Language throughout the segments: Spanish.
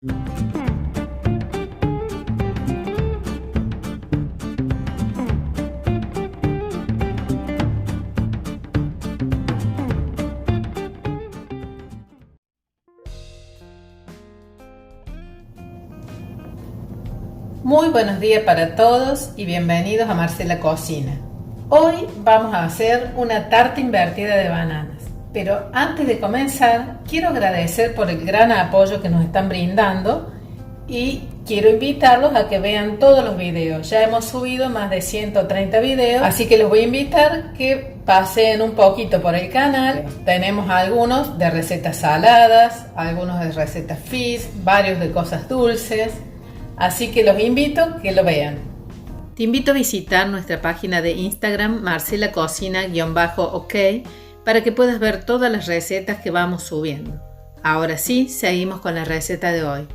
Muy buenos días para todos y bienvenidos a Marcela Cocina. Hoy vamos a hacer una tarta invertida de bananas. Pero antes de comenzar, quiero agradecer por el gran apoyo que nos están brindando y quiero invitarlos a que vean todos los videos. Ya hemos subido más de 130 videos, así que les voy a invitar que pasen un poquito por el canal. Tenemos algunos de recetas saladas, algunos de recetas fit, varios de cosas dulces. Así que los invito a que lo vean. Te invito a visitar nuestra página de Instagram marcelacocina_ok para que puedas ver todas las recetas que vamos subiendo. Ahora sí, seguimos con la receta de hoy.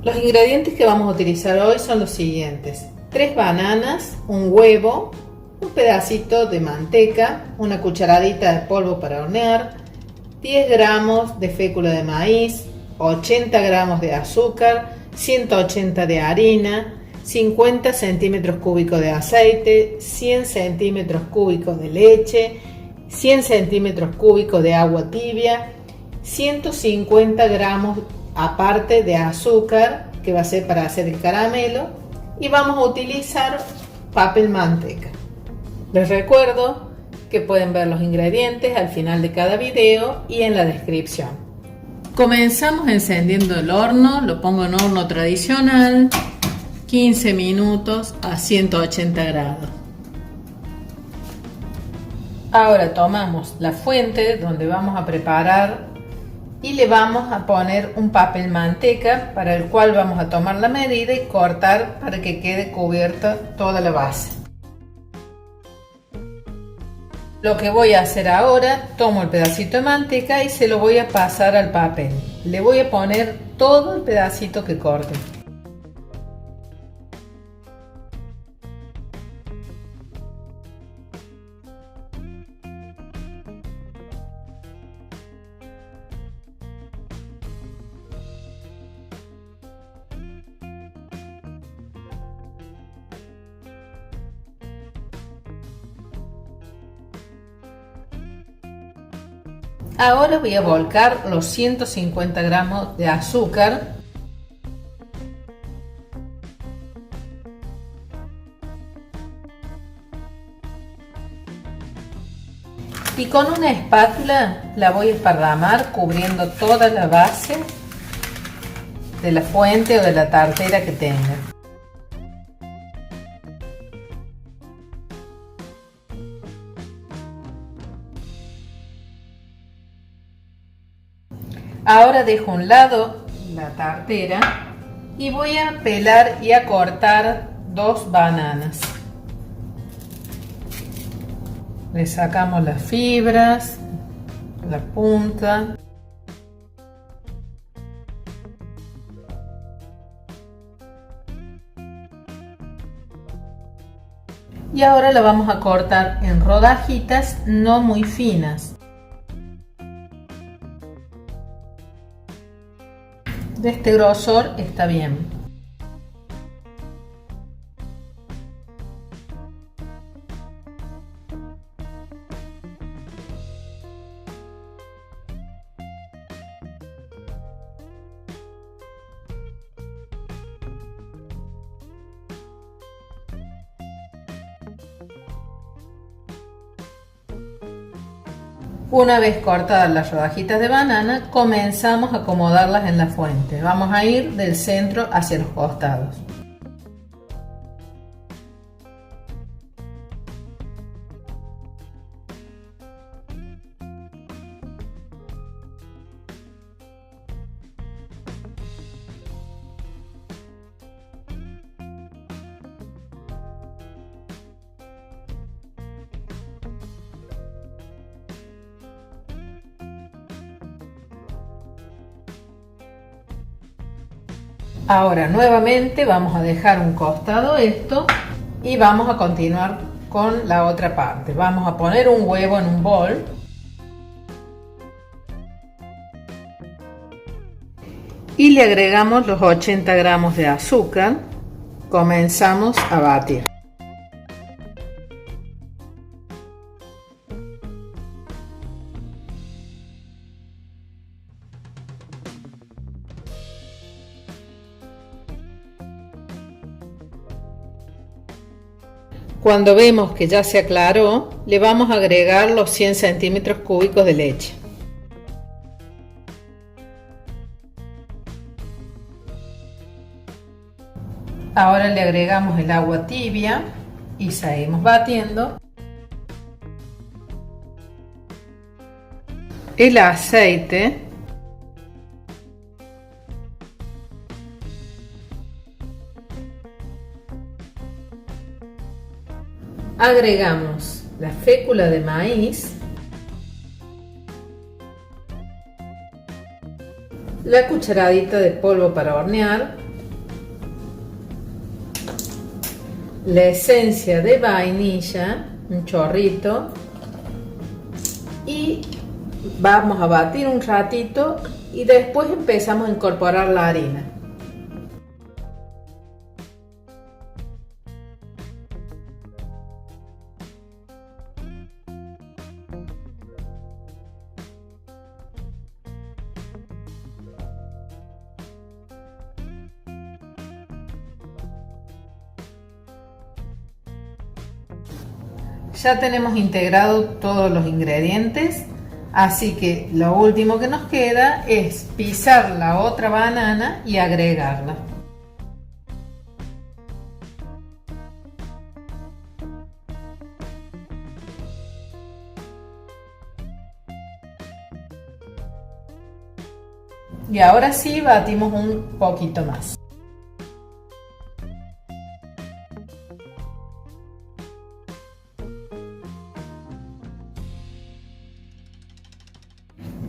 Los ingredientes que vamos a utilizar hoy son los siguientes: 3 bananas, un huevo, un pedacito de manteca, una cucharadita de polvo para hornear, 10 gramos de fécula de maíz, 80 gramos de azúcar, 180 de harina, 50 centímetros cúbicos de aceite, 100 centímetros cúbicos de leche, 100 centímetros cúbicos de agua tibia, 150 gramos aparte de azúcar, que va a ser para hacer el caramelo, y vamos a utilizar papel manteca. Les recuerdo que pueden ver los ingredientes al final de cada video y en la descripción. Comenzamos encendiendo el horno, lo pongo en horno tradicional, 15 minutos a 180 grados. Ahora tomamos la fuente donde vamos a preparar y le vamos a poner un papel manteca para el cual vamos a tomar la medida y cortar para que quede cubierta toda la base. Lo que voy a hacer ahora, tomo el pedacito de manteca y se lo voy a pasar al papel. Le voy a poner todo el pedacito que corte. Ahora voy a volcar los 150 gramos de azúcar y con una espátula la voy a esparramar cubriendo toda la base de la fuente o de la tartera que tenga. Ahora dejo a un lado la tartera y voy a pelar y a cortar 2 bananas. Le sacamos las fibras, la punta. Y ahora la vamos a cortar en rodajitas no muy finas. De este grosor está bien. Una vez cortadas las rodajitas de banana, comenzamos a acomodarlas en la fuente. Vamos a ir del centro hacia los costados. Ahora nuevamente vamos a dejar un costado esto y vamos a continuar con la otra parte. Vamos a poner un huevo en un bol y le agregamos los 80 gramos de azúcar. Comenzamos a batir. Cuando vemos que ya se aclaró, le vamos a agregar los 100 centímetros cúbicos de leche. Ahora le agregamos el agua tibia y seguimos batiendo. El aceite. Agregamos la fécula de maíz, la cucharadita de polvo para hornear, la esencia de vainilla, un chorrito, y vamos a batir un ratito y después empezamos a incorporar la harina. Ya tenemos integrado todos los ingredientes, así que lo último que nos queda es pisar la otra banana y agregarla. Y ahora sí batimos un poquito más.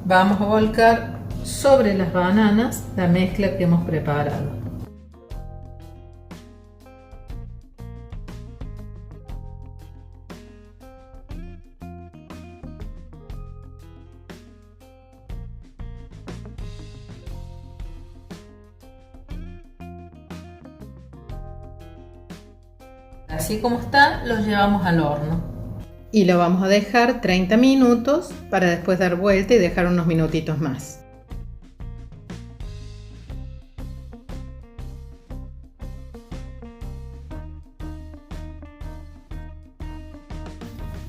Vamos a volcar sobre las bananas la mezcla que hemos preparado. Así como está, los llevamos al horno. Y lo vamos a dejar 30 minutos para después dar vuelta y dejar unos minutitos más.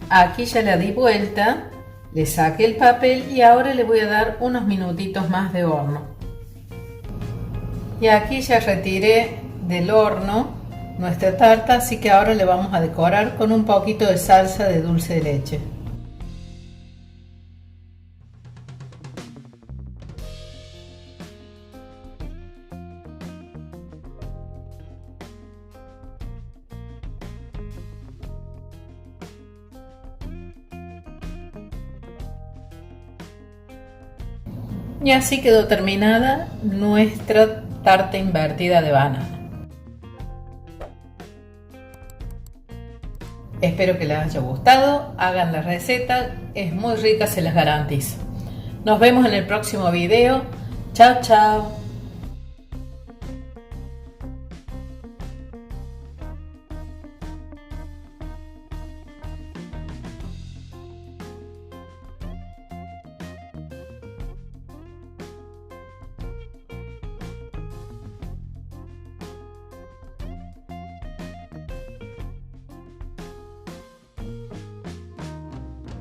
Aquí ya le di vuelta, le saqué el papel y ahora le voy a dar unos minutitos más de horno. Y aquí ya retiré del horno nuestra tarta, así que ahora le vamos a decorar con un poquito de salsa de dulce de leche. Y así quedó terminada nuestra tarta invertida de banana. Espero que les haya gustado, hagan la receta, es muy rica, se las garantizo. Nos vemos en el próximo video. Chao, chao.